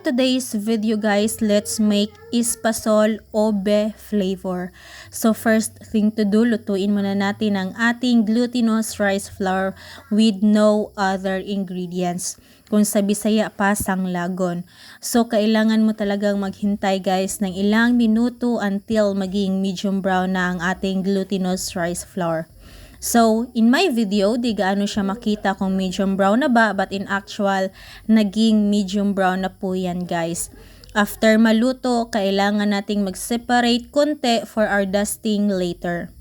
today's video guys, let's make espasol ube flavor. So first thing to do, lutuin muna natin ang ating glutinous rice flour with no other ingredients. Kung sa Bisaya pa, sanglagon. So kailangan mo talagang maghintay guys ng ilang minuto until maging medium brown na ang ating glutinous rice flour. So, in my video, di gaano siya makita kung medium brown na ba, but in actual, naging medium brown na po yan guys. After maluto, kailangan nating mag-separate konti for our dusting later.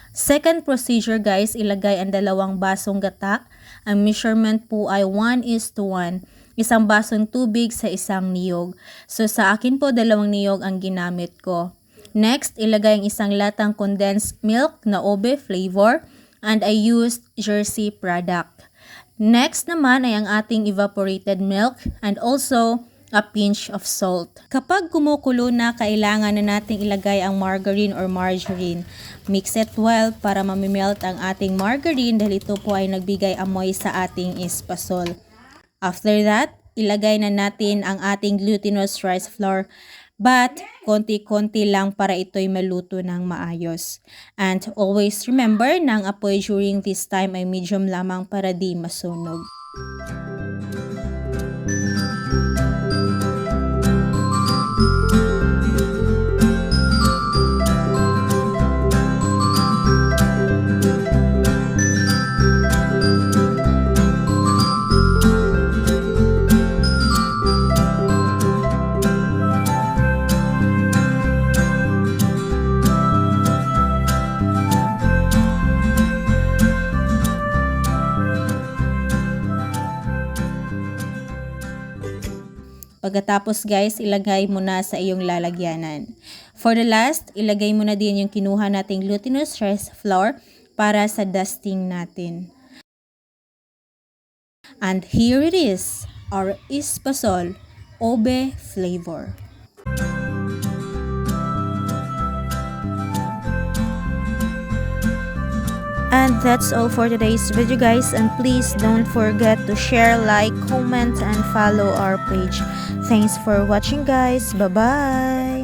Second procedure guys, ilagay ang 2 basong gata. Ang measurement po ay 1:1. Isang basong tubig sa isang niyog. So, sa akin po, 2 niyog ang ginamit ko. Next, ilagay ang isang latang condensed milk na ube flavor and I used Jersey product. Next naman ay ang ating evaporated milk and also a pinch of salt. Kapag kumukulo na, kailangan na nating ilagay ang margarine or margarine. Mix it well para mamimelt ang ating margarine dahil ito po ay nagbigay amoy sa ating espasol. After that, ilagay na natin ang ating glutinous rice flour. But, konti-konti lang para ito'y maluto ng maayos. And always remember na ang apoy during this time ay medium lamang para di masunog. Pagkatapos guys, ilagay mo na sa iyong lalagyanan. For the last, ilagay mo na din yung kinuha nating glutinous rice flour para sa dusting natin. And here it is, our espasol ube flavor. And that's all for today's video guys, and please don't forget to share, like, comment, and follow our page. Thanks for watching guys. Bye bye.